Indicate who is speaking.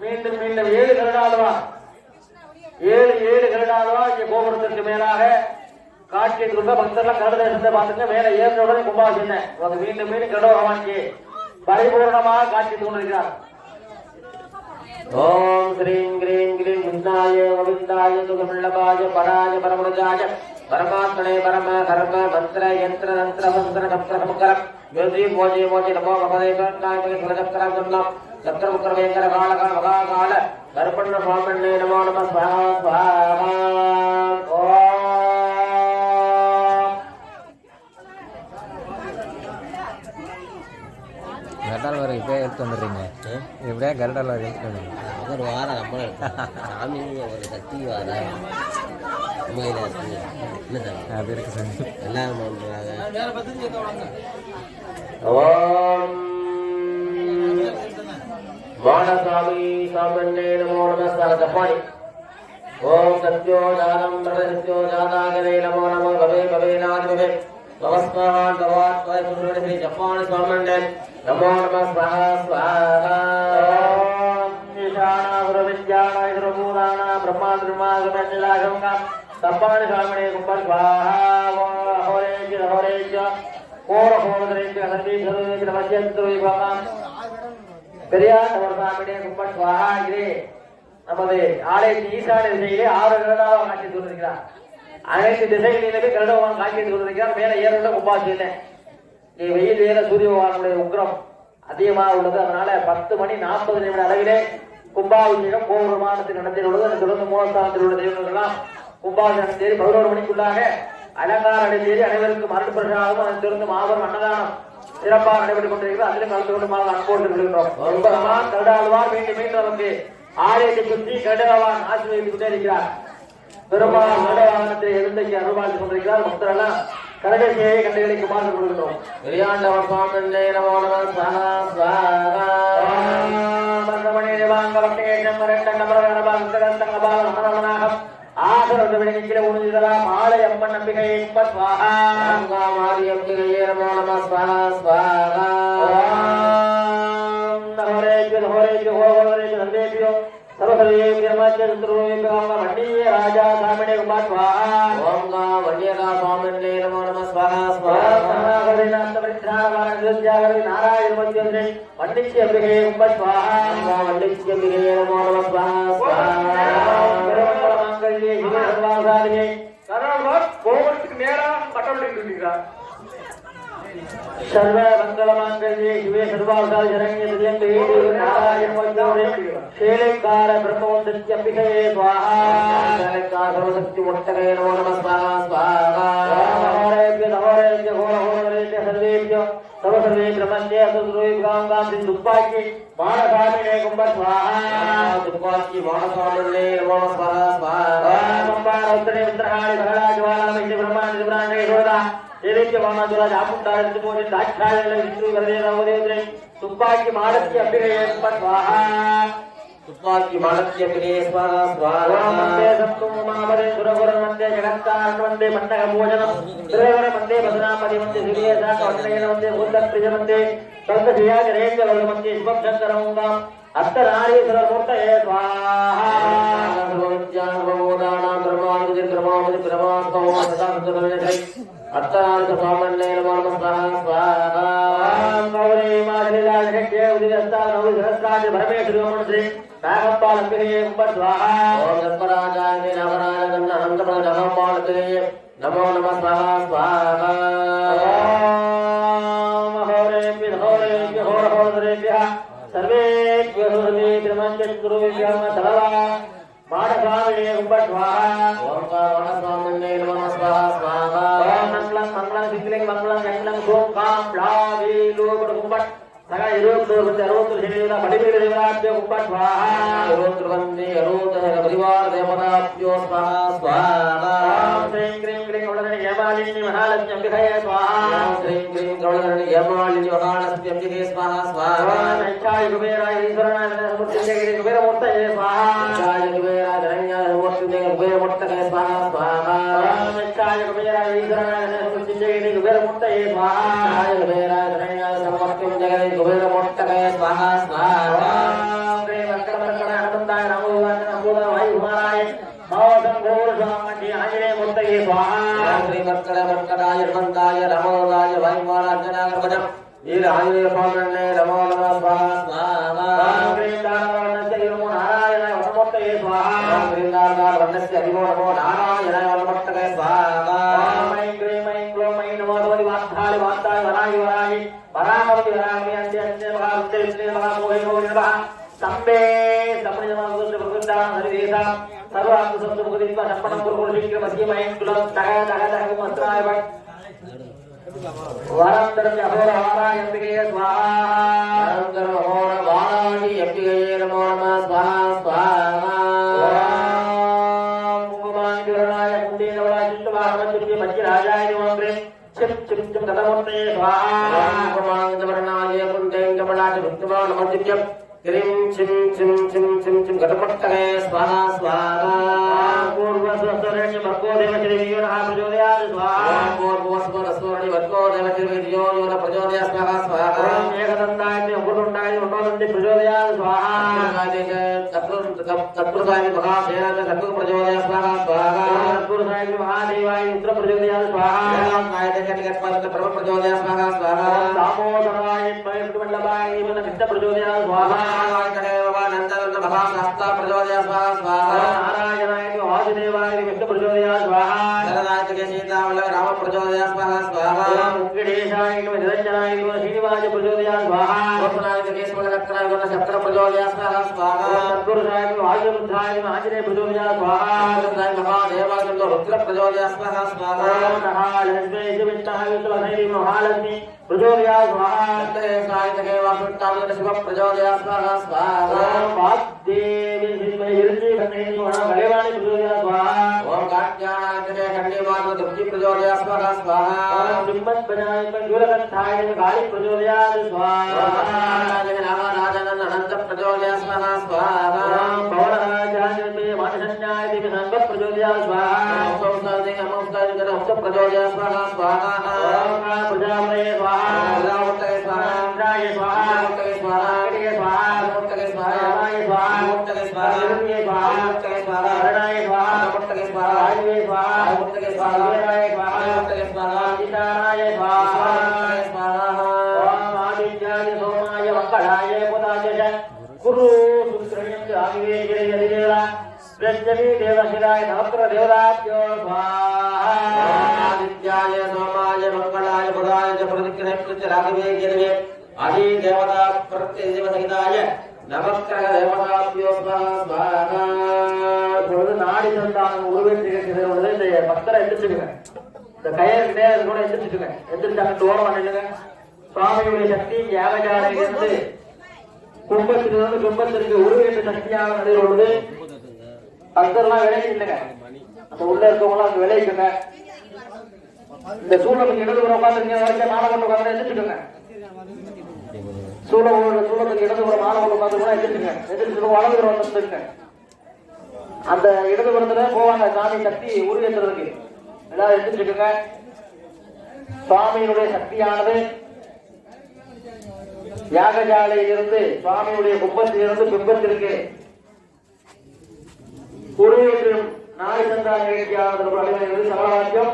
Speaker 1: மீண்டும் மீண்டும் 7 கருடாழ்வார் 7 கருடாழ்வார் இங்கே கோபுரத்திற்கு மேலாக காட்சி கொடுக்க பக்தர்கள் கருடத்தை பார்த்துங்க மேல ஏற்றவுடன் கும்பாபிஷேகம் அது மீண்டும் மீண்டும் கருட பகவானுக்கு பரிபூர்ணமாக காட்சி கொண்டிருக்கிறார். ஓம் ஸ்ரீம் கிரீம் கிரீம் விந்தாய கோவிந்தாய சுகமுள்ளபாய பராய பரமருஜாய பரமாத்மனே பரம கர்ம மந்திர யந்திர தந்திர மந்திர தந்திர சமக்கரம் யோதி மோஜி மோஜி நமோ பகவதே கர்த்தாய சுலஜக்கரம் சொன்னோம் சக்கரமுக்கரவேங்கர காலகால மகாகால கருப்பண்ண சுவாமின்னே நமோ நம ஸ்வாஹா ஸ்வாஹா.
Speaker 2: கருடால் வர இப்போயே எடுத்து வந்துடுறீங்க, எப்படியா கருடால் வர எடுத்து வந்துடுங்க.
Speaker 3: ஒரு வாரம் நம்ம சாமி ஒரு சக்தி வாரம் உண்மையில் இருக்குது. என்ன சாமி
Speaker 2: அது இருக்கு சாமி,
Speaker 3: எல்லாரும் பண்ணுறாங்க.
Speaker 1: ஓம் வானசாமி சாமண்ணே நமோ நம சகதபாணி. ஓம் சத்யோஜானம் பிரதசத்யோ ஜாதாகரே நமோ நமோ பவே பவேனாதி பவே நமஸ்காரான் பகவான் பவே சுரேஷி ஜப்பானி சாமண்ணே நமோ நம ஸ்வாஹா ஸ்வாஹா. ஓம் ஈசானா குருவித்யானா குருபூரானா பிரம்மாதிருமாகமநிலாகங்கா சப்பானி சாமண்ணே கும்பர் ஸ்வாஹா. ஹோரேஜி ஹோரேஜ கோர ஹோரேஜ சர்வே சர்வே நமஸ்யந்த்ரு பகவான் பெரியார் சாமியுடைய கும்பன் சுவாகாகிறே. நமது ஆலயத்தின் ஈசான திசையிலே 6 கருடாக காட்சி கொண்டிருக்கிறார். அனைத்து திசைகளிலுமே கருடவான் காட்சி கொண்டிருக்கிறார். மேல ஏறவுள்ள கும்பாபிஷேகம். வெயில் ஏற சூரிய பகவானுடைய உக்ரம் அதிகமாக உள்ளது. அதனால 10 மணி 40 நிமிட அளவிலே கும்பாபிஷேகம் கோபுரமானத்தில் நடத்தியுள்ளது. அதை தொடர்ந்து மூலஸ்தானத்தில் உள்ள தெய்வங்கள்லாம் கும்பாபிஷேகம் தேடி 11 மணிக்குள்ளாக அலங்கார அடைந்தேறி அனைவருக்கும் மருந்து பிரசாதமும் அதை தொடர்ந்து மாபெரும் அன்னதானம் சிறப்பாக நடைபெற்றுக் கொண்டிருக்கிறது. அதிலும் கலந்து கொண்டு அன்போடு இருக்கின்றோம். கருடாழ்வார் மீண்டும் மீண்டும் நமக்கு ஆலயத்தை சுற்றி கருடவான் ஆசீர்வதித்துக் கொண்டே இருக்கிறார். பெரும்பாலும் கருடவாகனத்தில் எழுந்தைக்கு அருள்பாலித்துக் கொண்டிருக்கிறார். பக்தரெல்லாம் கருடசேயை கண்டுகளுக்கு பார்த்துக் கொள்கின்றோம். வெளியாண்டவர் சுவாமின்னே நமோ நம ஸ்வாஹா ஸ்வாஹா. மாலை அம்மன் நம்பிக்கையை மாரியம்பிகையே நமோ நம ஸ்வாஹா ஸ்வாஹா. வண்டியே ராஜா சாமினே குமார் ஸ்வாஹா. ஓம் வண்டியகா சுவாமின்னே நமோ நம ஸ்வாஹா ஸ்வாஹா. வண்டிக்கு அம்பிகையே குமார் ஸ்வாஹா. வண்டிக்கு அம்பிகையே நமோ நம ஸ்வாஹா ஸ்வாஹா. கோபுரத்துக்கு நேரா பட்டவர்கள் சர்வ மங்களமாங்கல்யே சிவே சர்வாவதார ஜனன்ய சேலைக்கார பிரம்மவந்தஸ்ய அம்பிகையே ஸ்வாஹா. சேலைக்கார சர்வசக்தி முட்டகே நமோ நம ஸ்வாஹா ஸ்வாஹா. ஹோரேப்ய ஹோரேப்ய ஹோர ஹோரேப்ய சர்வேப்ய சர்வசர்வே பிரம்மண்யே அசுரோகாங்காந்தி துப்பாக்கி மானசாமினே கும்பர் ஸ்வாஹா. துப்பாக்கி மானசாமினே நமோ ஸ்வாஹா ஸ்வாஹா. கும்பாரோத்தரே வித்ரகாளி பகலாஜ்வாலாம் இந்து பிரம்மாண்ட பிரம்மாண்டே சோதா துப்பாக்கி மாடத்தி அம்பிகையே ஸ்வாஹா. துப்பாக்கி மாடத்தி அம்பிகையே ஸ்வாஹா ஸ்வாஹா. வந்தே சத்தும் மாமரே சுரகுர வந்தே ஜகத்தான வந்தே மண்டக பூஜனம் திரேவர வந்தே பதனாபதி வந்தே சிறியசாக வந்தேன வந்தே பூதப்பிரிய வந்தே சந்தசியாக ரேஞ்ச வந்தே சுபம் சங்கரமுங்காம் அத்தநாரீஸ்வர மூர்த்தயே ஸ்வாஹா. சர்வவித்யானுபவோதானாம் பிரம்மானுஜி பிரமானுஜி பிரமாத்மோ சதாசுதமே அத்தாருக்கு சுவாமன்னே நமோ நம ஸ்வாஹா ஸ்வாஹா. கௌரி மாதலிலா ஜெகத்யே உதிதஸ்தா நௌ சஹஸ்ராஜ பரமேஸ்வரமன்ஸ்ரீ நாகப்பால் அம்பிகையே கும்பர் ஸ்வாஹா. ஓம் தர்மராஜாய நவராஜ கண்ண அனந்தபத நகம்பாலதே நமோ நம ஸ்வாஹா ஸ்வாஹா. ஓம் ஹோரேப்ய ஹோரேப்ய ஹோர ஹோரேப்ய சர்வேப்ய ஹோரே பிரம்மச்சந்துருவ்ய தலவா மாடசாமினே கும்பர் ஸ்வாஹா. ஓம் மாடசாமினே நமோ நம ஸ்வாஹா ஸ்வாஹா. மங்களம் மங்களம் சிங்கிலிங் மங்களம் எண்ணம் சோம் காம் லா வி லோ கும்பர் सगा 21 देवता बलिपीठ देवताभ्यो स्वाहा 21 परिवार देवताभ्यो स्वाहा स्वाहा श्रीं क्रीं क्रीं कौलधरणि हेमालिनी महालक्ष्मी अंबिकाय स्वाहा श्रीं क्रीं कौलधरणि हेमालिनी महालक्ष्मी अंबिकाय स्वाहा स्वाहा इच्छाय कुबेराय ईश्वराय नमस्ते कुबेर मूर्तये स्वाहा इच्छाय कुबेराय धरण्याय नमस्ते कुबेर मूर्तये स्वाहा स्वाहा इच्छाय कुबेराय ईश्वराय नमस्ते कुबेर मूर्तये स्वाहा इच्छाय कुबेराय धरण्याय नमस्ते कुबेर मूर्तये स्वाहा स्वाहा श्री वेंकटरमण हनुमंताय नमो नमो वायु कुमाराय मूर्तये स्वाहा श्री वेंकटराय हनुमंताय नमो वायु कुमाराय वीरांजनेय स्वामिने नमो नमः स्वाहा स्वाहा वृंदावनस्य नमो नारायणाय वनमूर्तये स्वाहा वृंदावनस्य नमो नारायणाय वनमूर्तये स्वाहा ऐं क्लीं ऐं क्लों ऐं नमो भगवति वात्थाय वात्ताय वराय वराय वरामवति वरामि अन्ते अन्ते महान्ते अन्ते महामोहे मोहे नमः संबे सपने नमः भगवता हरिदेशा सर्वांग संत भगवति का संपन्न गुरु शीघ्र मध्य ऐं क्लों तह तह तह मंत्राय वरंदरम अहोर वाराय अंबिके स्वाहा वरंदरम अहोर वाराय अंबिके नमो नमः स्वाहा स्वाहा ओम कुमांगरणाय कुंडेन वराय चित्तवाहनस्य मज्जराजाय नमः चिम चिम चिम कदमोत्ते स्वाहा कुमांगरणाय कुंडेन वराय चित्तवाहनस्य क्रीं चिम चिम चिम चिम चिम घटपट्टके स्वाहा स्वाहा पूर्वस्वरण्य भक्तो देवश्री नमः प्रचोदयात् स्वाहा पूर्वस्वरण्य भक्तो देवश्री यो न प्रचोदयात् स्वाहा स्वाहा एकदन्ताय उग्रदण्डाय उन्नोदन्ति प्रचोदयात् स्वाहा तत्पुरुषाय महासेनाय तत्पुरुष प्रचोदयात् स्वाहा स्वाहा तत्पुरुषाय महादेवाय रुद्र प्रचोदयात् स्वाहा नायकटिकटपद प्रभु प्रचोदयात् स्वाहा स्वाहा दामोदराय वैकुण्ठवल्लभाय कृष्ण प्रचोदयात् स्वाहा नंदन महाशास्ता प्रचोदयात् स्वाहा स्वाहा नारायणाय वासुदेवाय विष्णु प्रचोदयात् स्वाहा जगन्नाथके सीतावल्लभ राम प्रचोदयात् स्वाहा स्वाहा वेंकटेशाय निरंजनाय श्रीनिवास प्रचोदयात् स्वाहा गोपनाय केशव लक्ष्मणाय शक्र प्रचोदयात् स्वाहा स्वाहा सद्गुरुसाय वायुरुद्धाय आंजनेय प्रचोदयात् स्वाहा गुरुसाय महादेवाय रुद्र प्रचोदयात् स्वाहा स्वाहा नमः लक्ष्मी विष्णुः विष्णुः महालक्ष्मी प्रचोदयात् स्वाहा सायतके वासुत्ताय शिव प्रचोदयात् स्वाहा स्वाहा वाग्देवी श्रीमयी कन्ये स्वाहा भगवानी प्रचोदयात् स्वाहा ओम कात्यायने खंडेवाद दुर्गी प्रचोदयात् स्वाहा स्वाहा ओम बिंबत बनाय पंजुलकंठाय गाली प्रचोदयात् स्वाहा ओम नागराजन अनंत प्रचोदयात् स्वाहा स्वाहा ओम भवराजाय मे मानसन्याय देवी संगत प्रचोदयात् स्वाहा ओम संसारे नमस्कार जन उत्सव प्रचोदयात् स्वाहा स्वाहा ओम प्रजापते स्वाहा प्रजापते स्वाहा इंद्राय स्वाहा मूर्तये स्वाहा क्रिये स्वाहा मूर्तये स्वाहा राय स्वाहा मूर्तये स्वाहा निर्मये स्वाहा मूर्तये स्वाहा हरणाय स्वाहा मूर्तये स्वाहा आयुवे स्वाहा मूर्तये स्वाहा वीराय स्वाहा मूर्तये स्वाहा गीताराय स्वाहा मूर्तये स्वाहा ओम आदित्याय सोमाय मंगलाय पुताय गुरु शुक्रण्यं आयुवे गिरे देवा प्रत्यवि देवशिलाय नवग्रह देवताभ्यो स्वाहा आदित्याय सोमाय मंगलाय बुधाय च प्रतिग्रह राघवे गिरवे आदि देवता प्रत्यदेव सहिताय नवग्रह देवताभ्यो स्वाहा பொழுது நாடி சந்தானம் உருவேற்றிருக்கிற பொழுது இந்த பக்தரை எந்திரிச்சுங்க இந்த கயிறு நேரம் கூட எந்திரிச்சுங்க எந்திரிச்சாங்க தோரம் பண்ணிடுங்க சுவாமியுடைய சக்தி யாகஜாலையிலிருந்து கும்பத்திலிருந்து கும்பத்திற்கு உருவேற்ற சக்தியாக நடைபெறும் பொழுது பக்தர்லாம் விளையாடி இல்லைங்க அந்த உள்ள இருக்கவங்களாம் அங்க விளைவிக்குங்க இந்த சூழலுக்கு இடதுபுறம் உட்காந்துருக்கீங்க வரைக்கும் மாணவர்கள் உட்காந்து எதிர்த்துக்குங்க சூழலுக்கு இடதுபுறம் மாணவர்கள் உட்காந்து கூட எதிர்த்துங்க எதிர்த்து வலதுபுறம் வந்துருங்க அந்த இடதுபுறத்துல போவாங்க சாமி சக்தி உருவேற்றுறதுக்கு எல்லாரும் எதிர்த்துக்குங்க சுவாமியினுடைய சக்தியானது யாகஜாலையிலிருந்து சுவாமியுடைய கும்பத்திலிருந்து பிம்பத்திற்கு உருவேற்றும் நாளை சந்தான நிகழ்ச்சியானது சகலவாக்கியம்